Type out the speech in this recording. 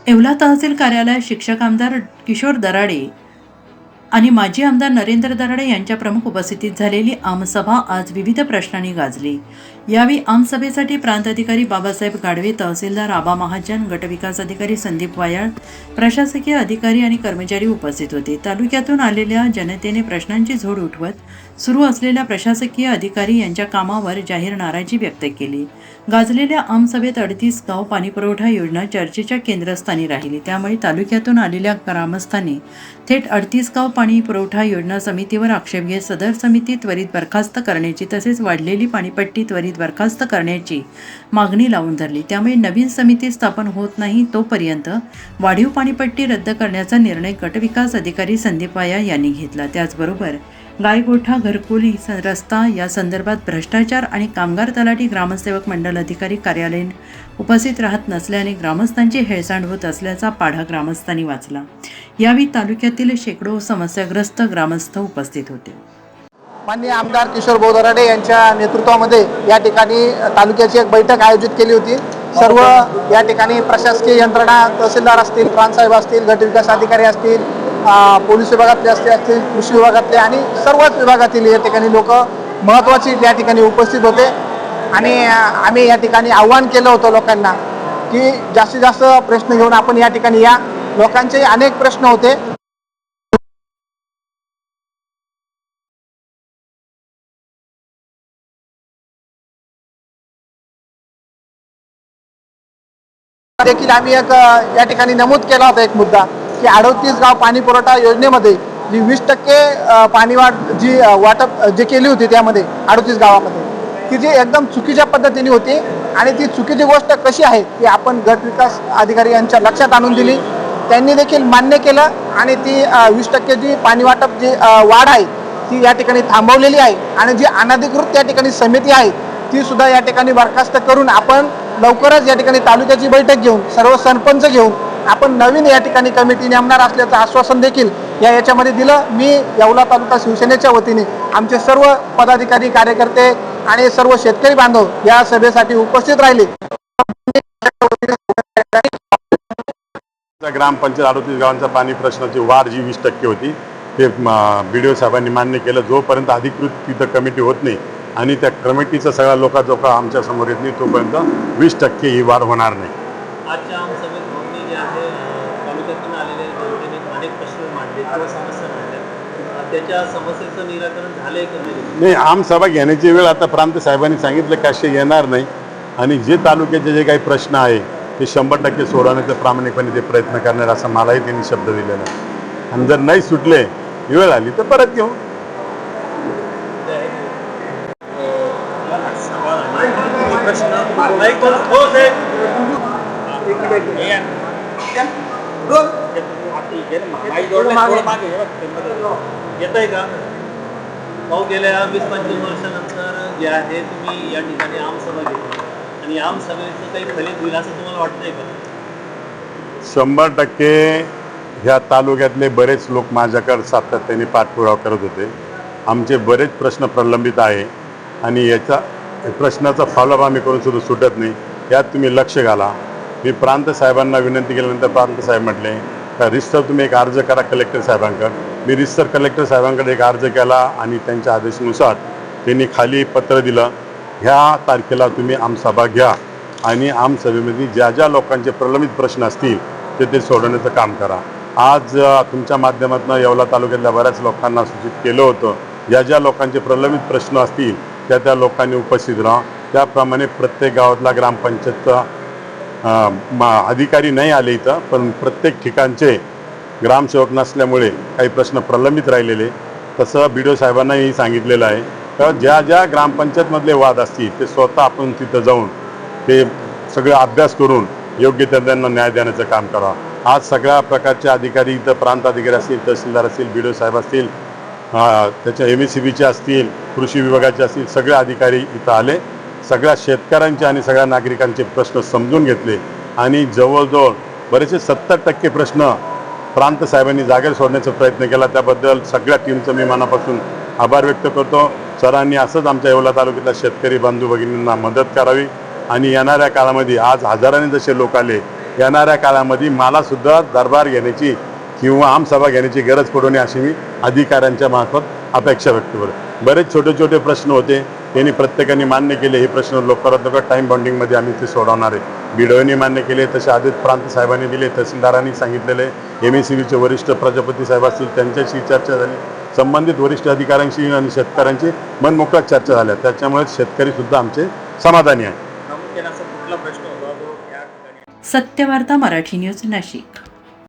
येवला तहसील कार्यालयात शिक्षक आमदार किशोर दराडे आणि माजी आमदार नरेंद्र दराडे यांच्या प्रमुख उपस्थितीत झालेली आमसभा आज विविध प्रश्नांनी गाजली। यावेळी आमसभेसाठी प्रांताधिकारी बाबासाहेब गाडवे, तहसीलदार आबा महाजन, गटविकास अधिकारी संदीप वायाळ, प्रशासकीय अधिकारी आणि कर्मचारी उपस्थित होते। तालुक्यातून आलेल्या जनतेने प्रश्नांची झोड उठवत सुरू असलेल्या प्रशासकीय अधिकारी यांच्या कामावर जाहीर नाराजी व्यक्त केली। गाजलेल्या आमसभेत 38 गाव पाणीपुरवठा योजना चर्चेच्या केंद्रस्थानी राहिली। त्यामुळे तालुक्यातून आलेल्या ग्रामस्थांनी थेट 38 गाव पाणी पुरवठा योजना समितीवर आक्षेप घेत सदर समिती त्वरित बरखास्त करण्याची तसेच वाढलेली पाणीपट्टी त्वरित बरखास्त करण्याची मागणी लावून धरली। त्यामुळे नवीन समिती स्थापन होत नाही तोपर्यंत वाढीव पाणीपट्टी रद्द करण्याचा निर्णय गटविकास अधिकारी संदीप वायाळ यांनी घेतला। त्याचबरोबर गायगोठा, घरकुल, रस्ता या संदर्भात भ्रष्टाचार आणि कामगार तलाठी ग्रामसेवक मंडल अधिकारी कार्यालयीन उपस्थित राहत नसल्याने ग्रामस्थांची हेळसांड होत असल्याचा पाढा ग्रामस्थांनी वाचला। यावेळी तालुक्यातील शेकडो समस्याग्रस्त ग्रामस्थ उपस्थित होते। माननीय आमदार किशोर दराडे यांच्या नेतृत्वामध्ये या ठिकाणी तालुक्याची एक बैठक आयोजित केली होती। सर्व या ठिकाणी प्रशासकीय यंत्रणा, तहसीलदार असतील, प्रांतसाहेब असतील, गटविकास अधिकारी असतील, पोलीस विभागातले असतील, कृषी विभागातले आणि सर्वच विभागातील या ठिकाणी लोक महत्त्वाची या ठिकाणी उपस्थित होते। आणि आम्ही या ठिकाणी आव्हान केलं होतं लोकांना की जास्तीत जास्त प्रश्न घेऊन आपण या ठिकाणी या। लोकांचे अनेक प्रश्न होते। देखील आम्ही एक या ठिकाणी नमूद केला होता एक मुद्दा की 38 गाव पाणी पुरवठा योजनेमध्ये जी 20% पाणी जी वाटप जे केली होती त्यामध्ये 38 गावामध्ये ती जी एकदम चुकीच्या पद्धतीने होती। आणि ती चुकीची गोष्ट कशी आहे की आपण गट विकास अधिकारी यांच्या लक्षात आणून दिली, त्यांनी देखील मान्य केलं आणि ती 20% जी पाणी वाटप जी वाढ आहे ती या ठिकाणी थांबवलेली आहे। आणि जी अनधिकृत या ठिकाणी समिती आहे ती सुद्धा या ठिकाणी बरखास्त करून आपण लवकरच या ठिकाणी तालुक्याची बैठक घेऊन सर्व सरपंच घेऊन आपण नवीन या ठिकाणी कमिटी नेमणार असल्याचं आश्वासन देखील याच्यामध्ये दिलं। मी येवला तालुका शिवसेनेच्या वतीने आमचे सर्व पदाधिकारी, कार्यकर्ते आणि सर्व शेतकरी बांधव या सभेसाठी उपस्थित राहिले। ग्रामपंचायत 38 गावांचा पाणी प्रश्नाची वाढ जी 20% होती ते BDO साहेबांनी मान्य केलं। जोपर्यंत अधिकृत तिथं कमिटी होत नाही आणि त्या कमिटीचा सगळा लोकांजोगा आमच्या समोर येत नाही तोपर्यंत 20% ही वाढ होणार नाही। आजच्या आमसभेत भावनी जे आहे तालुक्यातून आलेले जनतेने अनेक प्रश्न मांडले किंवा समस्या मांडल्या, त्याच्या समस्येचं निराकरण झालंय की नाही? आमसभा घेण्याची वेळ आता प्रांत साहेबांनी सांगितलं की असे येणार नाही आणि जे तालुक्याचे जे काही प्रश्न आहे ते 100% सोडवण्याचा प्रामाणिकपणे ते प्रयत्न करणार असा मलाही त्यांनी शब्द दिलेला आहे। आणि जर नाही सुटले, वेळ आली तर परत घेऊ। येत आहे का भाऊ? गेल्या 20-25 वर्षानंतर जे आहे तुम्ही या ठिकाणी आमसभा घेतली आणि आमसभेचं काही फलित होईल असं तुम्हाला वाटतंय का? 100% ह्या तालुक्यातले बरेच लोक माझ्याकडे सातत्याने पाठपुरावा करत होते। आमचे बरेच प्रश्न प्रलंबित आहे आणि याचा प्रश्नाचा फॉलोअप आम्ही करून सुद्धा सुटत नाही। यात तुम्ही लक्ष घाला। मी प्रांत साहेबांना विनंती केल्यानंतर प्रांत साहेब म्हटले का रिस्टर तुम्ही एक अर्ज करा कलेक्टर साहेबांकडे। मी रिस्टर कलेक्टर साहेबांकडे एक अर्ज केला आणि त्यांच्या आदेशानुसार त्यांनी खाली पत्र दिलं, ह्या तारखेला तुम्ही आमसभा घ्या आणि आमसभेमध्ये ज्या ज्या लोकांचे प्रलंबित प्रश्न असतील ते सोडवण्याचं काम करा। आज तुमच्या माध्यमातून येवला तालुक्यातल्या बऱ्याच लोकांना सूचित केलं होतं, ज्या ज्या लोकांचे प्रलंबित प्रश्न असतील त्या लोकांनी उपस्थित राहा। त्याप्रमाणे प्रत्येक गावातला ग्रामपंचायतचा अधिकारी नाही आले इथं, पण प्रत्येक ठिकाणचे ग्रामसेवक नसल्यामुळे काही प्रश्न प्रलंबित राहिलेले, तसं BDO साहेबांनाही सांगितलेलं आहे तर ज्या ज्या ग्रामपंचायतमधले वाद असतील ते स्वतः आपण तिथं जाऊन ते सगळं अभ्यास करून योग्य त्यांना न्याय देण्याचं काम करा। आज सगळ्या प्रकारचे अधिकारी इथं प्रांत अधिकारी असतील, तहसीलदार असतील, BDO साहेब असतील, त्याच्या MSCBचे असतील, कृषी विभागाचे असतील, सगळे अधिकारी इथं आले। सगळ्या शेतकऱ्यांचे आणि सगळ्या नागरिकांचे प्रश्न समजून घेतले आणि जवळजवळ बरेचसे 70% प्रश्न प्रांत साहेबांनी जागेवर सोडण्याचा प्रयत्न केला। त्याबद्दल सगळ्या टीमचं मी मनापासून आभार व्यक्त करतो। सरांनी असंच आमच्या येवला तालुक्यातल्या शेतकरी बंधू भगिनींना मदत करावी आणि येणाऱ्या काळामध्ये आज हजारांनी जसे लोक आले येणाऱ्या काळामध्ये मला सुद्धा दरबार घेण्याची किंवा आमसभा घेण्याची गरज पडू नये अशी मी अधिकाऱ्यांच्या मार्फत अपेक्षा व्यक्त करतो. बरेच छोटे छोटे प्रश्न होते, त्यांनी प्रत्येकाने मान्य केले. हे प्रश्न लवकरात लवकर टाईम बाउंडिंगमध्ये आम्ही ते सोडवणार आहे. BDOनी मान्य केले, तसे आदित्य प्रांत साहेबांनी दिले, तहसीलदारांनी सांगितलेले, MSCBचे वरिष्ठ प्रजापती साहेब असतील त्यांच्याशी चर्चा झाली, संबंधित वरिष्ठ अधिकाऱ्यांशी आणि शेतकऱ्यांची मनमोकळ्यात चर्चा झाल्या. त्याच्यामुळे शेतकरीसुद्धा आमचे समाधानी आहे. प्रामुख्याने असा कुठला प्रश्न होता जो या ठिकाणी सत्यवार्ता मराठी न्यूज नाशिक.